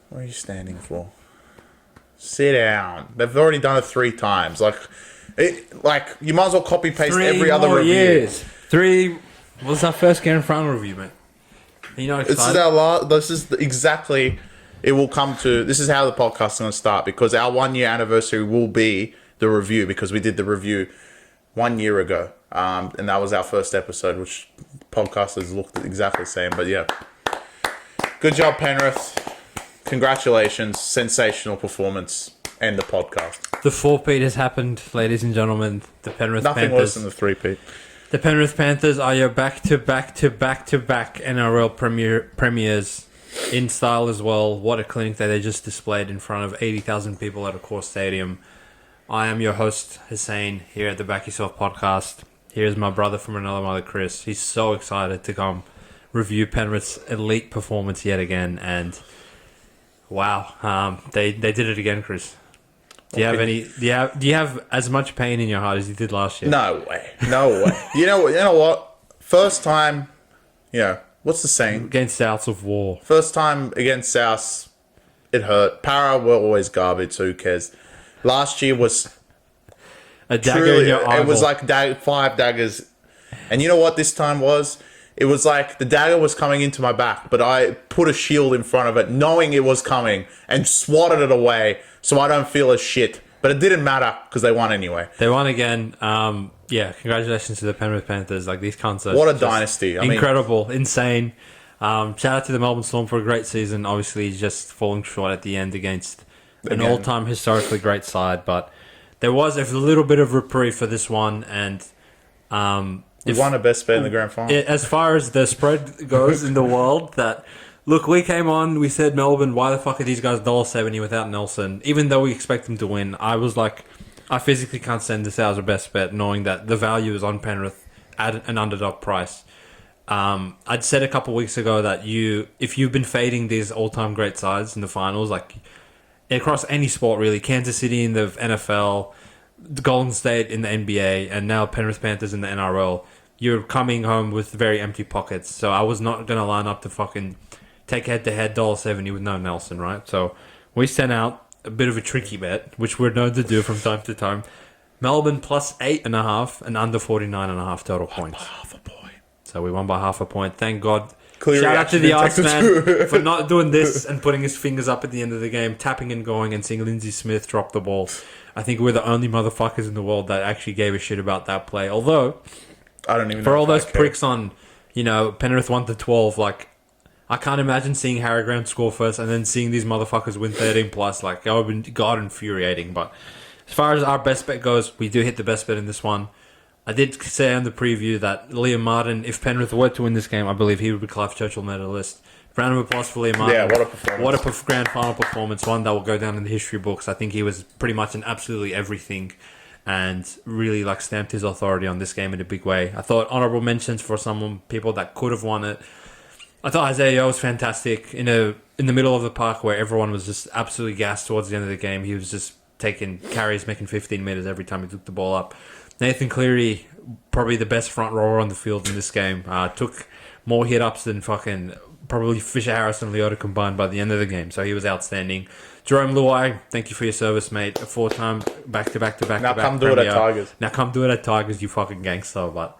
What are you standing for? Sit down. They've already done it 3 times. Like you might as well copy paste every other review. Years. 3. What was our first game in front review, mate? You know, this is our last. This is exactly. It will come to. This is how the podcast is going to start because our 1-year anniversary will be the review because we did the review 1 year ago, and that was our first episode, which podcasters looked exactly the same. But yeah, good job, Penrith. Congratulations, sensational performance, and the podcast. The 4-peat has happened, ladies and gentlemen. The Penrith Nothing Panthers. worse than the 3-peat. The Penrith Panthers are your back-to-back-to-back-to-back NRL premiers in style as well. What a clinic that they just displayed in front of 80,000 people at a core stadium. I am your host, Hussein, here at the Back Yourself Podcast. Here's my brother from another mother, Chris. He's so excited to come review Penrith's elite performance yet again, and wow, they did it again, Chris. Do you have as much pain in your heart as you did last year? No way. You know what? First time, what's the saying? Against Souths of war. First time against Souths, it hurt. Para were always garbage, so who cares? Last year was a dagger in your eyeball. It was like 5 daggers. And you know what this time was? It was like the dagger was coming into my back, but I put a shield in front of it, knowing it was coming, and swatted it away so I don't feel as shit. But it didn't matter because they won anyway. They won again. Congratulations to the Penrith Panthers. Like, these cunts are what a dynasty. Incredible, insane. Shout out to the Melbourne Storm for a great season. Obviously, just falling short at the end against an all-time historically great side. But there was a little bit of reprieve for this one, and we won a best bet in the grand final. As far as the spread goes in the world, look, we came on, we said, Melbourne, why the fuck are these guys $1.70 without Nelson? Even though we expect them to win, I was like, I physically can't send this out as a best bet, knowing that the value is on Penrith at an underdog price. I'd said a couple of weeks ago that if you've been fading these all-time great sides in the finals, like across any sport really, Kansas City in the NFL, Golden State in the NBA, and now Penrith Panthers in the NRL, you're coming home with very empty pockets. So I was not going to line up to fucking take head-to-head $1.70 with no Nelson, right? So we sent out a bit of a tricky bet, which we're known to do from time to time. Melbourne plus 8.5 and under 49.5 total points. By half a point. So we won by half a point. Thank God. Clear Shout out to the Iceman Iceman for not doing this and putting his fingers up at the end of the game, tapping and going and seeing Lindsay Smith drop the ball. I think we're the only motherfuckers in the world that actually gave a shit about that play. Although, I don't even know for all those pricks on, Penrith 1-12, like, I can't imagine seeing Harry Grant score first and then seeing these motherfuckers win 13 plus. Like, that would have been god infuriating. But as far as our best bet goes, we do hit the best bet in this one. I did say on the preview that Liam Martin, if Penrith were to win this game, I believe he would be Clive Churchill medalist. Round of applause for Liam Martin. Yeah, what a performance. What a grand final performance. One that will go down in the history books. I think he was pretty much in absolutely everything and really stamped his authority on this game in a big way. I thought honourable mentions for some people that could have won it. I thought Isaiah Yeo was fantastic in the middle of the park where everyone was just absolutely gassed towards the end of the game. He was just taking carries, making 15 metres every time he took the ball up. Nathan Cleary, probably the best front rower on the field in this game, took more hit-ups than fucking probably Fisher Harris and Leota combined by the end of the game, so he was outstanding. Jerome Luai, thank you for your service, mate. A 4-time back-to-back-to-back. Now come do it at Tigers. Now come do it at Tigers, you fucking gangster. But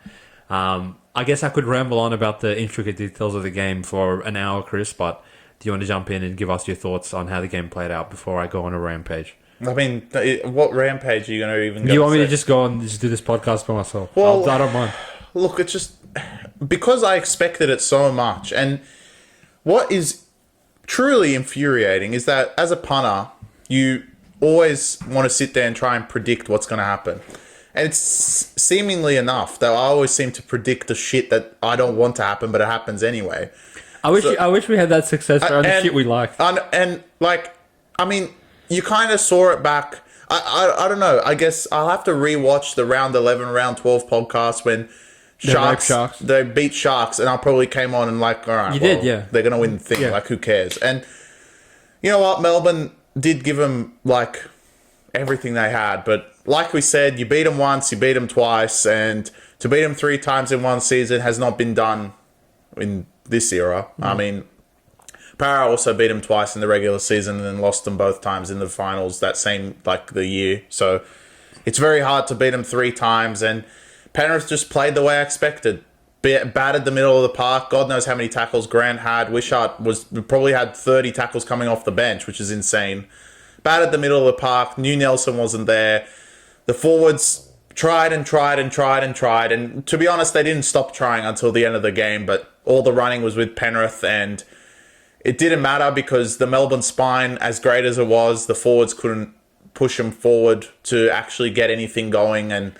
I guess I could ramble on about the intricate details of the game for an hour, Chris, but do you want to jump in and give us your thoughts on how the game played out before I go on a rampage? I mean, what rampage are you going to even go? You want me to just go and just do this podcast by myself? Well, I don't mind. Look, it's just because I expected it so much. And what is truly infuriating is that as a punter, you always want to sit there and try and predict what's going to happen. And it's seemingly enough that I always seem to predict the shit that I don't want to happen, but it happens anyway. I wish we had that success around the shit we like. And you kind of saw it back. I don't know. I guess I'll have to rewatch the round 11, round 12 podcast when they beat Sharks, and I probably came on and all right, they're going to win the thing. Yeah. Who cares? And you know what? Melbourne did give them everything they had, but like we said, you beat them once, you beat them twice, and to beat them 3 times in one season has not been done in this era. I mean, Para also beat them twice in the regular season and then lost them both times in the finals that same, the year. So it's very hard to beat them 3 times. And Penrith just played the way I expected. Battered the middle of the park. God knows how many tackles Grant had. Wishart probably had 30 tackles coming off the bench, which is insane. Battered the middle of the park. Knew Nelson wasn't there. The forwards tried and tried and tried and tried. And to be honest, they didn't stop trying until the end of the game. But all the running was with Penrith, and it didn't matter because the Melbourne spine, as great as it was, the forwards couldn't push them forward to actually get anything going. And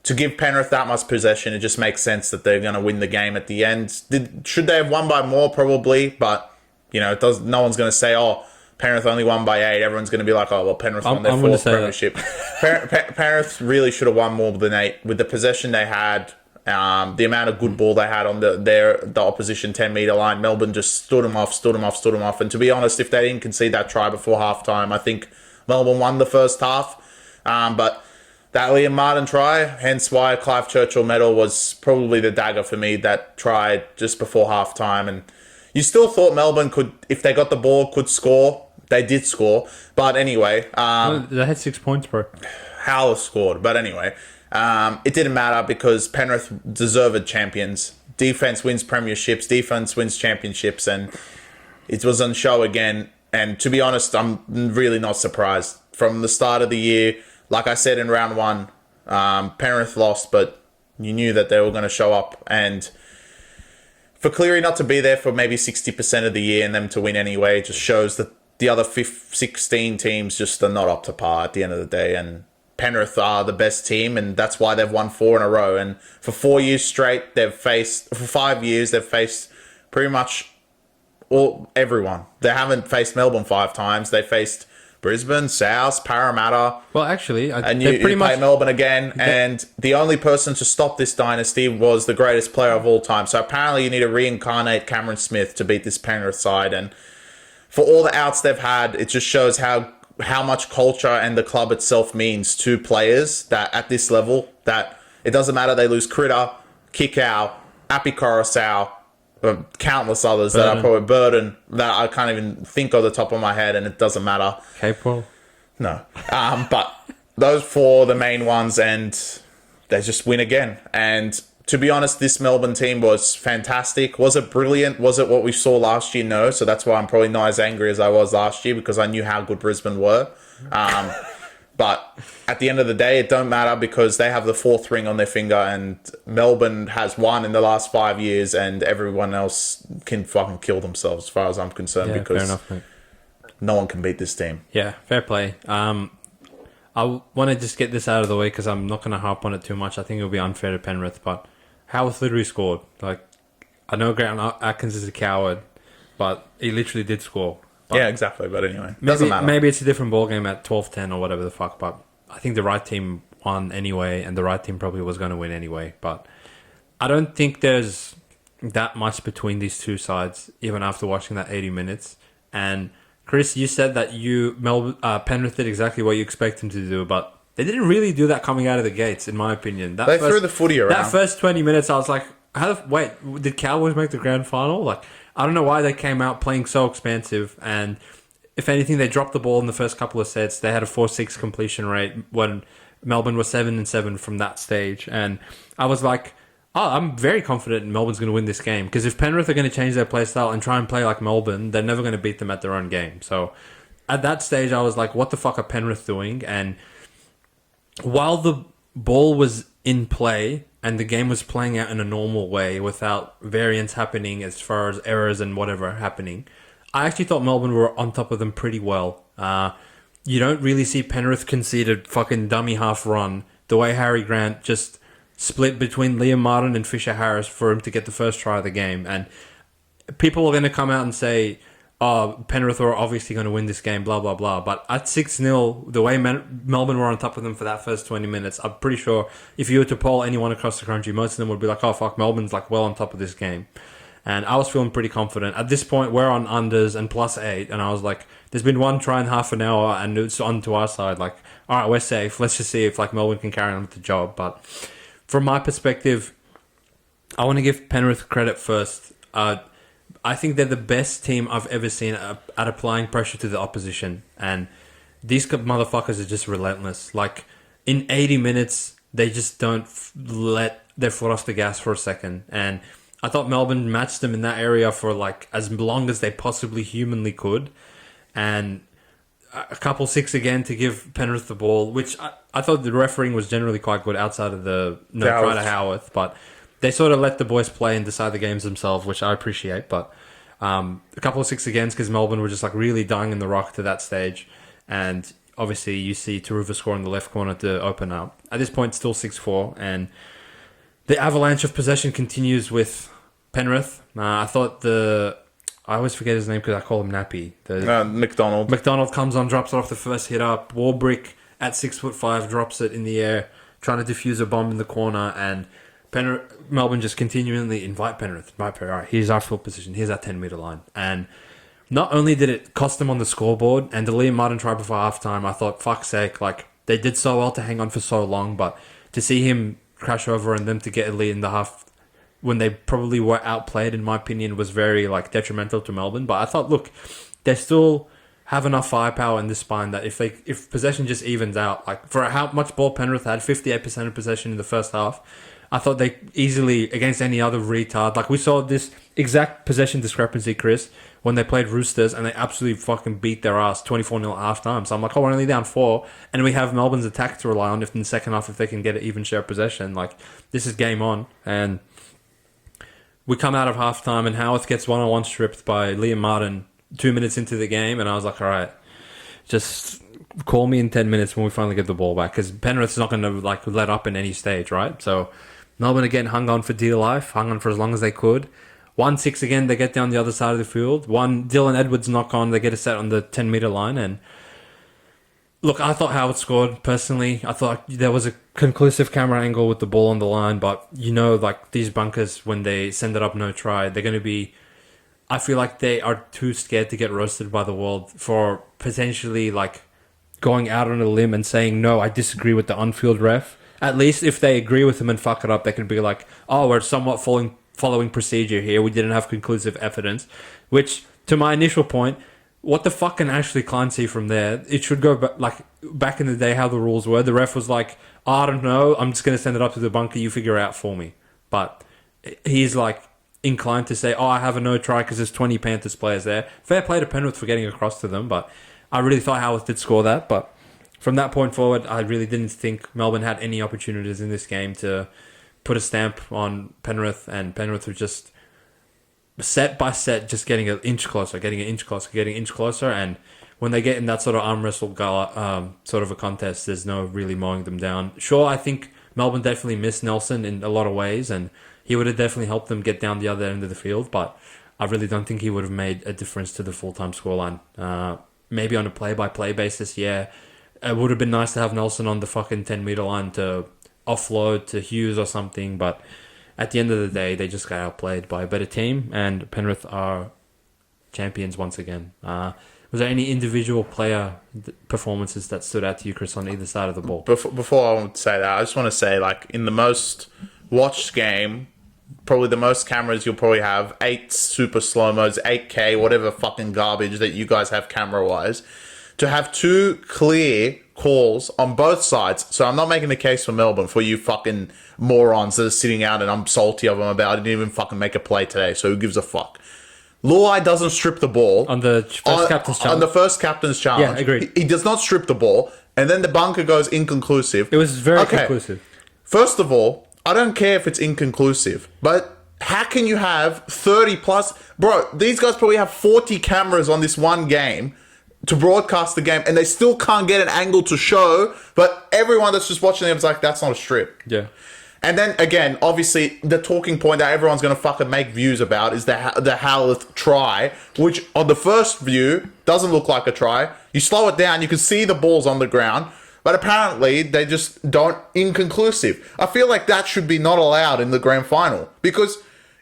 to give Penrith that much possession, it just makes sense that they're going to win the game at the end. Should they have won by more? Probably. But, it does. No one's going to say, oh, Penrith only won by 8. Everyone's going to be like, oh, well, Penrith won their 4th premiership. Penrith really should have won more than 8 with the possession they had. The amount of good ball they had on the opposition 10-metre line. Melbourne just stood them off. And to be honest, if they didn't concede that try before halftime, I think Melbourne won the first half. But that Liam Martin try, hence why Clive Churchill medal was probably the dagger for me, that try just before halftime. And you still thought Melbourne could, if they got the ball, could score. They did score. But anyway. They had 6 points, bro. Howler scored. But anyway. It didn't matter because Penrith deserved champions. Defense wins premierships. Defense wins championships. And it was on show again. And to be honest, I'm really not surprised. From the start of the year, like I said in round 1, Penrith lost, but you knew that they were going to show up. And for Cleary not to be there for maybe 60% of the year and them to win anyway just shows that the other 16 teams just are not up to par at the end of the day. And Penrith are the best team, and that's why they've won 4 in a row. And for 4 years straight, for 5 years, they've faced pretty much everyone. They haven't faced Melbourne 5 times. They faced Brisbane, South, Parramatta. Well, actually, and you play Melbourne again. And the only person to stop this dynasty was the greatest player of all time. So apparently you need to reincarnate Cameron Smith to beat this Penrith side. And for all the outs they've had, it just shows how much culture and the club itself means to players that at this level, that it doesn't matter. They lose Critter, Kikau, Api Coruscant, countless others that are probably Burden that I can't even think of the top of my head, and it doesn't matter. Capewell? No. But those 4 the main ones, and they just win again. And to be honest, this Melbourne team was fantastic. Was it brilliant? Was it what we saw last year? No. So that's why I'm probably not as angry as I was last year, because I knew how good Brisbane were. But at the end of the day, it don't matter because they have the 4th ring on their finger, and Melbourne has won in the last 5 years, and everyone else can fucking kill themselves as far as I'm concerned, because fair enough, mate. No one can beat this team. Yeah, fair play. I want to just get this out of the way because I'm not going to harp on it too much. I think it'll be unfair to Penrith, but Howarth literally scored. I know Grant Atkins is a coward, but he literally did score. But yeah, exactly. But anyway, doesn't matter. Maybe it's a different ballgame at 12-10 or whatever the fuck, but I think the right team won anyway, and the right team probably was going to win anyway. But I don't think there's that much between these two sides, even after watching that 80 minutes. And Chris, you said that Penrith did exactly what you expect them to do, but they didn't really do that coming out of the gates, in my opinion. They threw the footy around. That first 20 minutes, I was like, wait, did Cowboys make the grand final? I don't know why they came out playing so expansive, and if anything, they dropped the ball in the first couple of sets. They had a 4-6 completion rate when Melbourne was 7-7 from that stage, and I was like, I'm very confident Melbourne's going to win this game, because if Penrith are going to change their play style and try and play like Melbourne, they're never going to beat them at their own game. So at that stage, I was like, what the fuck are Penrith doing? And while the ball was in play and the game was playing out in a normal way without variance happening as far as errors and whatever happening, I actually thought Melbourne were on top of them pretty well. You don't really see Penrith concede a fucking dummy half run the way Harry Grant just split between Liam Martin and Fisher Harris for him to get the first try of the game. And people are going to come out and say, Penrith are obviously going to win this game, blah, blah, blah. But at 6-0, the way Melbourne were on top of them for that first 20 minutes, I'm pretty sure if you were to poll anyone across the country, most of them would be like, oh, fuck, Melbourne's well on top of this game. And I was feeling pretty confident. At this point, we're on unders and +8. And I was like, there's been one try in half an hour and it's on to our side. All right, we're safe. Let's just see if Melbourne can carry on with the job. But from my perspective, I want to give Penrith credit first. I think they're the best team I've ever seen at applying pressure to the opposition. And these motherfuckers are just relentless. Like, in 80 minutes, they just don't let their foot off the gas for a second. And I thought Melbourne matched them in that area for, like, as long as they possibly humanly could. And a couple 6 again to give Penrith the ball, which I thought the refereeing was generally quite good outside of the try to Howarth. But they sort of let the boys play and decide the games themselves, which I appreciate. But a couple of 6 agains because Melbourne were just like really dying in the rock to that stage. And obviously you see Taruva score in the left corner to open up. At this point, still 6-4. And the avalanche of possession continues with Penrith. I thought I always forget his name because I call him Nappy. McDonald. McDonald comes on, drops it off the first hit up. Warbrick at 6'5" drops it in the air, trying to defuse a bomb in the corner. And Melbourne just continually invite Penrith. All right, here's our field position. Here's our 10-metre line. And not only did it cost them on the scoreboard, and the Liam Martin try before halftime, I thought, fuck's sake, like, they did so well to hang on for so long, but to see him crash over and them to get a lead in the half when they probably were outplayed, in my opinion, was very, like, detrimental to Melbourne. But I thought, look, they still have enough firepower in this spine that if possession just evens out, like, for how much ball Penrith had, 58% of possession in the first half, I thought they easily, against any other retard, like, we saw this exact possession discrepancy, Chris, when they played Roosters, and they absolutely fucking beat their ass 24-0 at half time. So I'm like, oh, we're only down 4, and we have Melbourne's attack to rely on if in the second half, if they can get an even share of possession. Like, this is game on. And we come out of halftime, and Howarth gets one-on-one stripped by Liam Martin 2 minutes into the game, and I was like, all right, just call me in 10 minutes when we finally get the ball back, because Penrith's not going to, like, let up in any stage, right? So Melbourne again hung on for dear life, hung on for as long as they could. 1-6 again, they get down the other side of the field. Dylan Edwards knock on, they get a set on the 10-metre line. And look, I thought Howard scored, personally. I thought there was a conclusive camera angle with the ball on the line, but you know, like, these bunkers, when they send it up no try, they're going to be... I feel like they are too scared to get roasted by the world for potentially, like, going out on a limb and saying, no, I disagree with the on-field ref. At least if they agree with him and fuck it up, they can be like, oh, we're somewhat following procedure here. We didn't have conclusive evidence. Which, to my initial point, what the fuck can Ashley Klein see from there? It should go back in the day how the rules were. The ref was like, oh, I don't know, I'm just going to send it up to the bunker, you figure it out for me. But he's like inclined to say, oh, I have a no try because there's 20 Panthers players there. Fair play to Penrith for getting across to them, but I really thought Howarth did score that. But from that point forward, I really didn't think Melbourne had any opportunities in this game to put a stamp on Penrith, and Penrith were just set by set just getting an inch closer, and when they get in that sort of arm wrestle sort of a contest, there's no really mowing them down. Sure, I think Melbourne definitely missed Nelson in a lot of ways, and he would have definitely helped them get down the other end of the field, but I really don't think he would have made a difference to the full-time scoreline. Maybe on a play-by-play basis, yeah. It would have been nice to have Nelson on the fucking 10-metre line to offload to Hughes or something, but at the end of the day, they just got outplayed by a better team, and Penrith are champions once again. Was there any individual player performances that stood out to you, Chris, on either side of the ball? Before I would say that, I just want to say, like, in the most watched game, probably the most cameras you'll probably have, 8 super slow-mos, 8K, whatever fucking garbage that you guys have camera-wise, to have 2 clear calls on both sides. So I'm not making the case for Melbourne, for you fucking morons that are sitting out, and I'm salty of them about it. I didn't even fucking make a play today, so who gives a fuck? Luai doesn't strip the ball. On the first captain's challenge. On the first captain's challenge. Yeah, agreed. He does not strip the ball, and then the bunker goes inconclusive. It was very conclusive. First of all, I don't care if it's inconclusive, but how can you have 30 plus... Bro, these guys probably have 40 cameras on this one game to broadcast the game, and they still can't get an angle to show, but everyone that's just watching them is like, that's not a strip. Yeah. And then, again, obviously, the talking point that everyone's going to fucking make views about is the Howarth try, which on the first view doesn't look like a try. You slow it down, you can see the ball's on the ground, but apparently they just don't... Inconclusive. I feel like that should be not allowed in the grand final, because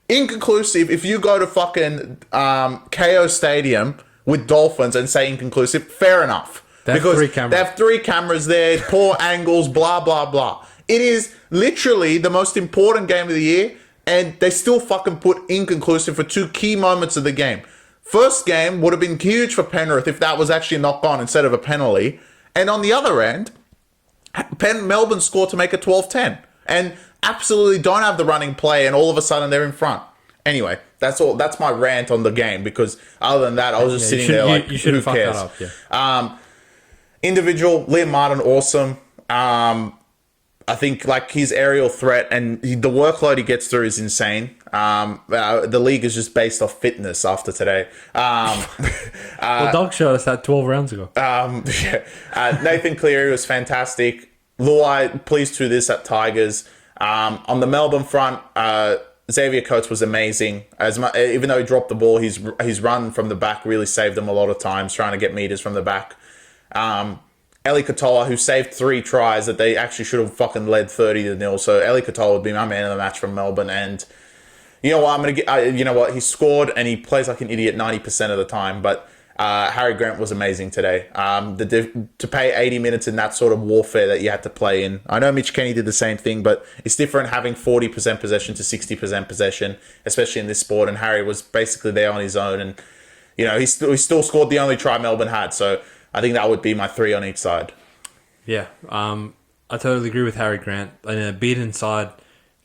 inconclusive, if you go to fucking KO Stadium with Dolphins and say inconclusive, fair enough. They have 3 cameras there, poor angles, blah, blah, blah. It is literally the most important game of the year, and they still fucking put inconclusive for 2 key moments of the game. First game would have been huge for Penrith if that was actually a knock-on instead of a penalty. And on the other end, Melbourne scored to make it 12-10. And absolutely don't have the running play, and all of a sudden they're in front. Anyway, that's all. That's my rant on the game, because other than that, I was just sitting there like, who cares? That up, Individual, Liam Martin, awesome. I think like his aerial threat and the workload he gets through is insane. The league is just based off fitness after today. Well, Dog showed us that 12 rounds ago. Nathan Cleary was fantastic. Luai, pleased to this at Tigers. On the Melbourne front, Xavier Coates was amazing. Even though he dropped the ball, his run from the back really saved him a lot of times, trying to get meters from the back. Eli Katoa, who saved 3 tries that they actually should have fucking led 30-0. So Eli Katoa would be my man of the match from Melbourne. And you know what? He scored and he plays like an idiot 90% of the time. But Harry Grant was amazing today. To pay 80 minutes in that sort of warfare that you had to play in. I know Mitch Kenny did the same thing, but it's different having 40% possession to 60% possession, especially in this sport. And Harry was basically there on his own. And he still scored the only try Melbourne had. So I think that would be my 3 on each side. Yeah, I totally agree with Harry Grant. And a beaten side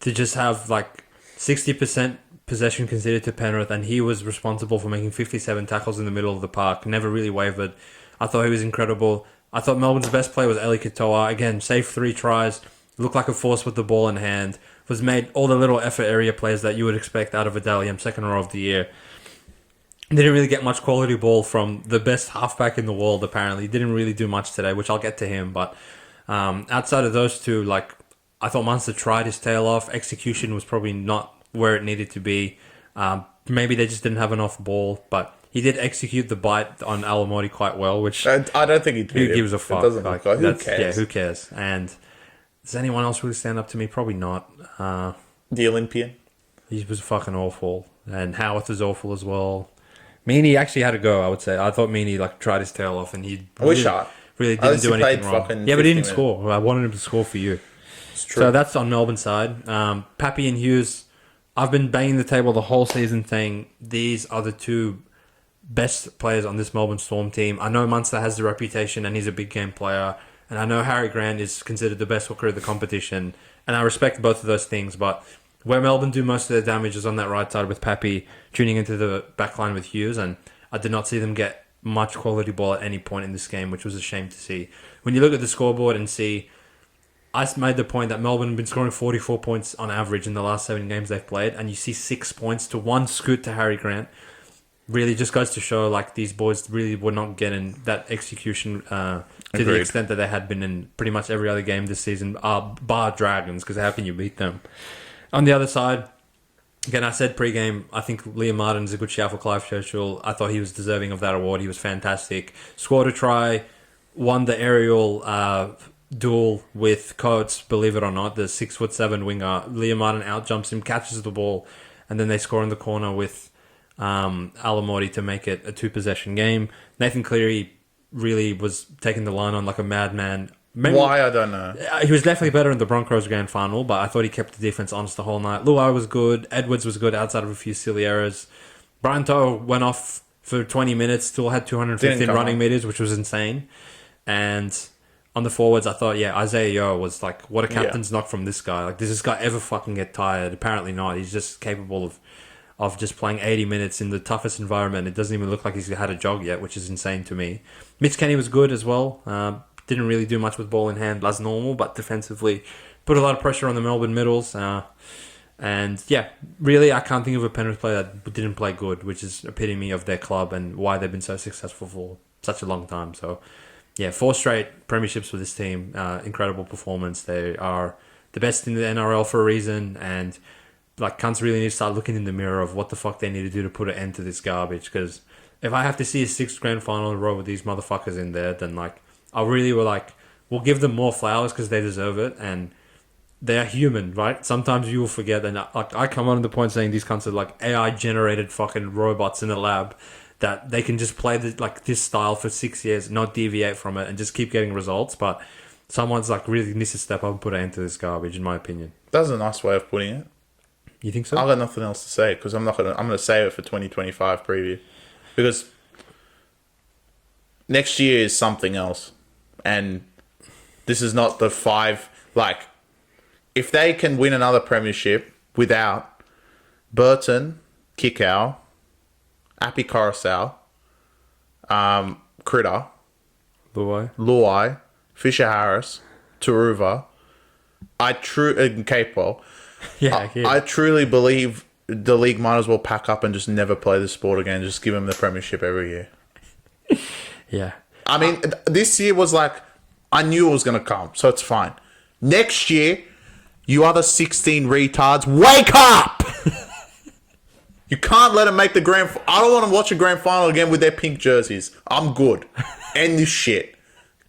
to just have like 60% possession conceded to Penrith, and he was responsible for making 57 tackles in the middle of the park. Never really wavered. I thought he was incredible. I thought Melbourne's best player was Eli Katoa. Again, saved 3 tries, looked like a force with the ball in hand, was made all the little effort area plays that you would expect out of a Dalian, second row of the year. Didn't really get much quality ball from the best halfback in the world, apparently. Didn't really do much today, which I'll get to him. But outside of those two, like, I thought Munster tried his tail off. Execution was probably not where it needed to be. Maybe they just didn't have enough ball, but he did execute the bite on Alamoti quite well, which I don't think who gives a fuck. It doesn't look like, who cares? Yeah, who cares? And does anyone else really stand up to me? Probably not. The Olympian. He was fucking awful, and Howarth was awful as well. Meaney actually had to go, I would say. I thought Meaney tried his tail off, and he really didn't do anything wrong. Yeah, but he didn't score. I wanted him to score for you. It's true. So that's on Melbourne side. Pappy and Hughes, I've been banging the table the whole season saying these are the 2 best players on this Melbourne Storm team. I know Munster has the reputation and he's a big game player, and I know Harry Grant is considered the best hooker of the competition, and I respect both of those things, but where Melbourne do most of their damage is on that right side with Pappy tuning into the back line with Hughes, and I did not see them get much quality ball at any point in this game, which was a shame to see. When you look at the scoreboard and see, I made the point that Melbourne have been scoring 44 points on average in the last 7 games they've played, and you see 6 points to 1 scoot to Harry Grant. Really just goes to show like these boys really were not getting that execution to the extent that they had been in pretty much every other game this season, bar Dragons, because how can you beat them? On the other side, again, I said pre-game, I think Liam Martin is a good shout for Clive Churchill. I thought he was deserving of that award. He was fantastic. Scored a try, won the aerial duel with Coates, believe it or not, the 6'7" winger. Liam Martin outjumps him, catches the ball, and then they score in the corner with Alamoti to make it a 2-possession game. Nathan Cleary really was taking the line on like a madman. Maybe, why, I don't know. He was definitely better in the Broncos grand final, but I thought he kept the defense honest the whole night. Luai was good. Edwards was good outside of a few silly errors. Brian To'o went off for 20 minutes, still had 215 running meters, which was insane. And on the forwards, I thought, Isaiah Yeo was like, what a captain's knock from this guy. Like, does this guy ever fucking get tired? Apparently not. He's just capable of just playing 80 minutes in the toughest environment. It doesn't even look like he's had a jog yet, which is insane to me. Mitch Kenny was good as well. Didn't really do much with ball in hand as normal, but defensively put a lot of pressure on the Melbourne middles. And really, I can't think of a Penrith player that didn't play good, which is epitome of their club and why they've been so successful for such a long time. So, 4 straight premierships for this team. Incredible performance. They are the best in the NRL for a reason, and like cunts really need to start looking in the mirror of what the fuck they need to do to put an end to this garbage. Because if I have to see a 6th grand final in a row with these motherfuckers in there, then like I really were like, we'll give them more flowers because they deserve it, and they are human, right? Sometimes you will forget, and like I come on to the point saying these kinds of like AI generated fucking robots in a lab that they can just play this style for 6 years, not deviate from it, and just keep getting results. But someone's like really needs to step up and put an end to this garbage, in my opinion. That's a nice way of putting it. You think so? I got nothing else to say because I'm gonna save it for 2025 preview because next year is something else, and this is not the 5. Like, if they can win another premiership without Burton, Kikau, Api Coruscant, Critter, Luai, Fisher Harris, Turuva, and Capewell. I truly believe the league might as well pack up and just never play the sport again. Just give them the premiership every year. Yeah. I mean, this year was like, I knew it was going to come, so it's fine. Next year, you other 16 retards, wake up! You can't let them make the grand... I don't want to watch a grand final again with their pink jerseys. I'm good. End this shit.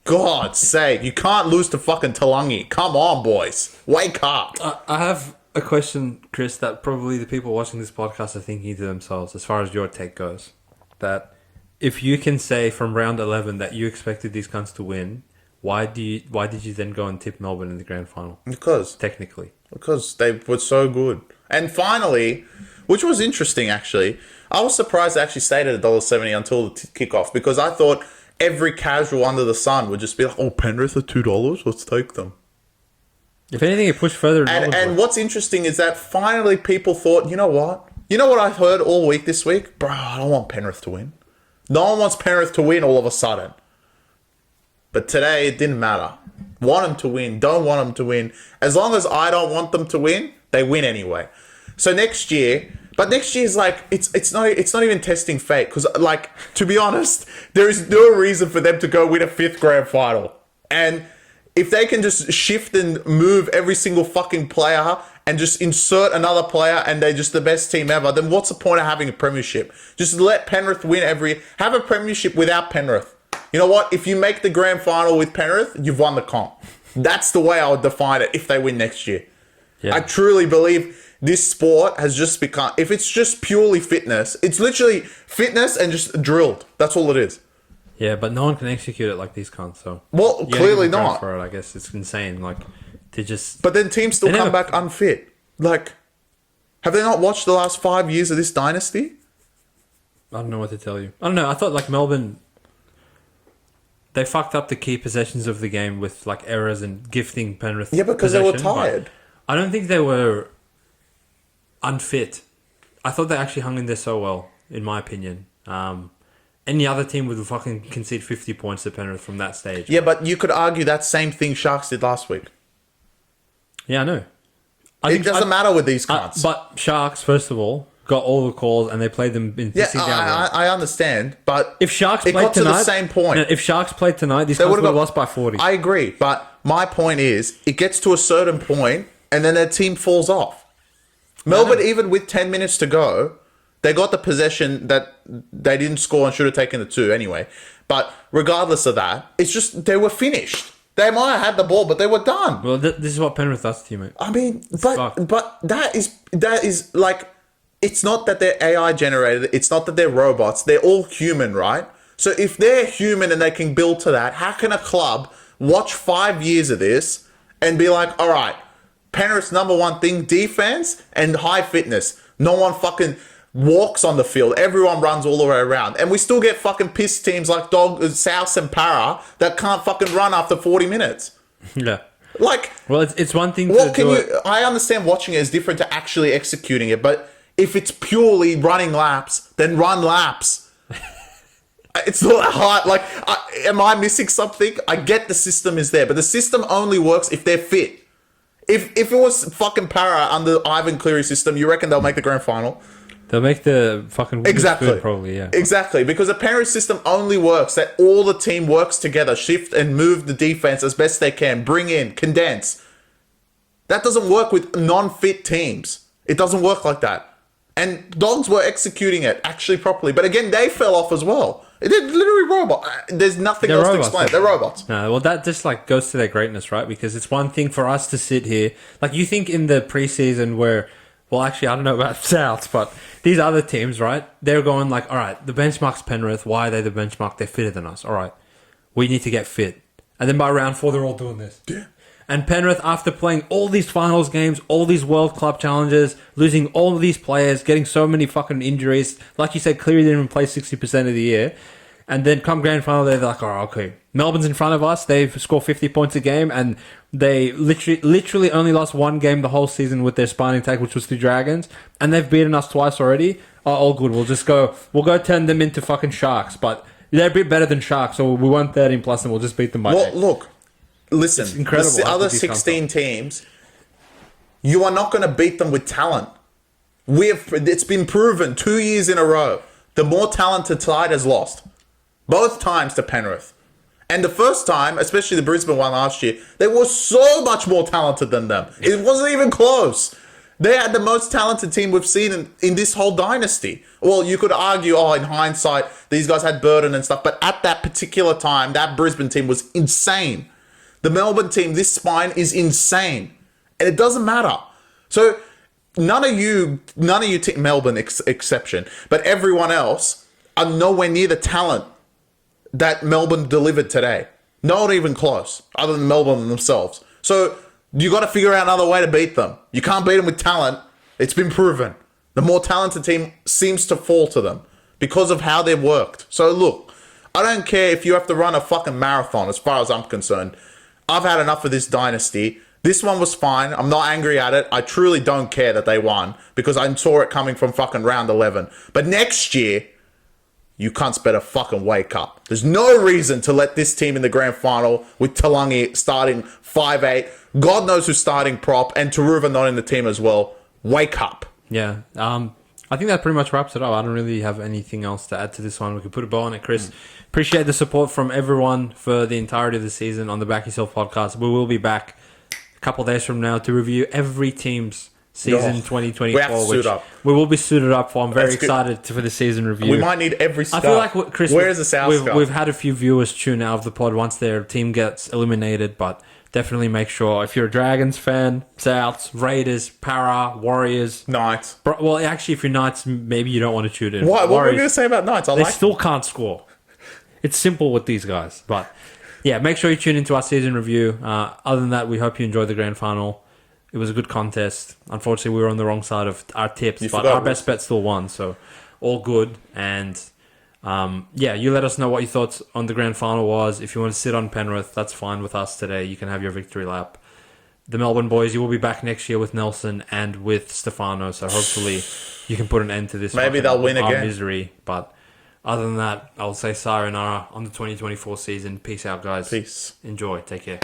God's sake. You can't lose to fucking Talangi. Come on, boys. Wake up. I have a question, Chris, that probably the people watching this podcast are thinking to themselves, as far as your take goes. That if you can say from round 11 that you expected these cunts to win, why did you then go and tip Melbourne in the grand final? Because they were so good. And finally, which was interesting actually, I was surprised they actually stayed at $1.70 until the kickoff, because I thought every casual under the sun would just be like, oh, Penrith are $2, let's take them. If anything, it pushed further. And what's interesting is that finally people thought, you know what? You know what I heard all week this week? Bro, I don't want Penrith to win. No one wants Penrith to win all of a sudden. But today, it didn't matter. Want them to win, don't want them to win. As long as I don't want them to win, they win anyway. So next year... But next year is like, it's not even testing fate. Because, like, to be honest, there is no reason for them to go win a 5th grand final. And if they can just shift and move every single fucking player and just insert another player and they're just the best team ever, then what's the point of having a premiership? Just let Penrith win have a premiership without Penrith. You know what? If you make the grand final with Penrith, you've won the comp. That's the way I would define it if they win next year. Yeah. I truly believe this sport has just become... If it's just purely fitness, it's literally fitness and just drilled. That's all it is. Yeah, but no one can execute it like these cunts, so... Well, clearly not. For it, I guess it's insane. Like, to just... But then teams still come back unfit. Like, have they not watched the last 5 years of this dynasty? I don't know what to tell you. I don't know. I thought, like, Melbourne... They fucked up the key possessions of the game with, like, errors and gifting Penrith. Yeah, because they were tired. I don't think they were unfit. I thought they actually hung in there so well, in my opinion. Any other team would fucking concede 50 points to Penrith from that stage. Yeah, but you could argue that same thing Sharks did last week. Yeah, I know. It doesn't matter with these cunts. But Sharks, first of all, got all the calls and they played them in I understand, but if Sharks played got tonight, to the same point. No, if Sharks played tonight, these guys would have lost by 40. I agree, but my point is, it gets to a certain point and then their team falls off. Melbourne, even with 10 minutes to go, they got the possession that they didn't score and should have taken the 2 anyway. But regardless of that, it's just they were finished. They might have had the ball, but they were done. Well, this is what Penrith does to you, mate. I mean, but that is like, it's not that they're AI generated. It's not that they're robots. They're all human, right? So if they're human and they can build to that, how can a club watch 5 years of this and be like, all right, Penrith's number one thing, defense and high fitness. No one fucking walks on the field. Everyone runs all the way around. And we still get fucking pissed teams like South and Para that can't fucking run after 40 minutes. Yeah. Like... Well, it's one thing to do it. I understand watching it is different to actually executing it, but if it's purely running laps, then run laps. It's not that hard. Like, am I missing something? I get the system is there, but the system only works if they're fit. If it was fucking Para under Ivan Cleary's system, you reckon they'll make the grand final? They'll make the fucking... Exactly. Probably, yeah. Exactly, because the Penrith system only works that all the team works together, shift and move the defense as best they can, bring in, condense. That doesn't work with non-fit teams. It doesn't work like that. And Dogs were executing it actually properly. But again, they fell off as well. They're literally robots. There's nothing else to explain. They're robots. No, well, that just like goes to their greatness, right? Because it's one thing for us to sit here. Like, you think in the preseason where... Well, actually, I don't know about Souths, but these other teams, right? They're going like, all right, the benchmark's Penrith. Why are they the benchmark? They're fitter than us. All right, we need to get fit. And then by round 4, they're all doing this. Yeah. And Penrith, after playing all these finals games, all these World Club challenges, losing all of these players, getting so many fucking injuries, like you said, Cleary didn't even play 60% of the year. And then come grand final, they're like, oh, okay. Melbourne's in front of us. They've scored 50 points a game, and they literally only lost one game the whole season with their spine attack, which was the Dragons. And they've beaten us twice already. Oh, all good. We'll go turn them into fucking Sharks. But they're a bit better than Sharks, so we won 13 plus, and we'll just beat them by 8. Look, listen. It's incredible. The other 16 teams, you are not going to beat them with talent. It's been proven 2 years in a row. The more talented side has lost. Both times to Penrith. And the first time, especially the Brisbane one last year, they were so much more talented than them. It wasn't even close. They had the most talented team we've seen in this whole dynasty. Well, you could argue, in hindsight, these guys had Burden and stuff. But at that particular time, that Brisbane team was insane. The Melbourne team, this spine is insane. And it doesn't matter. So none of you, Melbourne exception, but everyone else are nowhere near the talent that Melbourne delivered today. Not even close, other than Melbourne themselves. So you got to figure out another way to beat them. You can't beat them with talent. It's been proven. The more talented team seems to fall to them because of how they've worked. So look, I don't care if you have to run a fucking marathon as far as I'm concerned. I've had enough of this dynasty. This one was fine. I'm not angry at it. I truly don't care that they won because I saw it coming from fucking round 11. But next year, you cunts better fucking wake up. There's no reason to let this team in the grand final with Talangi starting 5'8". God knows who's starting prop, and Taruva not in the team as well. Wake up. Yeah. I think that pretty much wraps it up. I don't really have anything else to add to this one. We could put a bow on it, Chris. Appreciate the support from everyone for the entirety of the season on the Back Yourself podcast. We will be back a couple of days from now to review every team's season 2024. We have to suit up. We will be suited up for. I'm very excited for the season review. We might need every star. I feel like, Chris, where is the South Star? We've had a few viewers tune out of the pod once their team gets eliminated, but definitely make sure if you're a Dragons fan, Souths, Raiders, Para, Warriors, Knights. Well, actually, if you're Knights, maybe you don't want to tune in. What were we going to say about Knights? They still can't score. It's simple with these guys, but yeah, make sure you tune into our season review. Other than that, we hope you enjoyed the grand final. It was a good contest. Unfortunately, we were on the wrong side of our tips, but our best bet still won, so all good. And you let us know what your thoughts on the grand final was. If you want to sit on Penrith, that's fine with us today. You can have your victory lap. The Melbourne boys, you will be back next year with Nelson and with Stefano, so hopefully you can put an end to this. Maybe they'll win again. Misery, but other than that, I'll say sayonara on the 2024 season. Peace out, guys. Peace. Enjoy. Take care.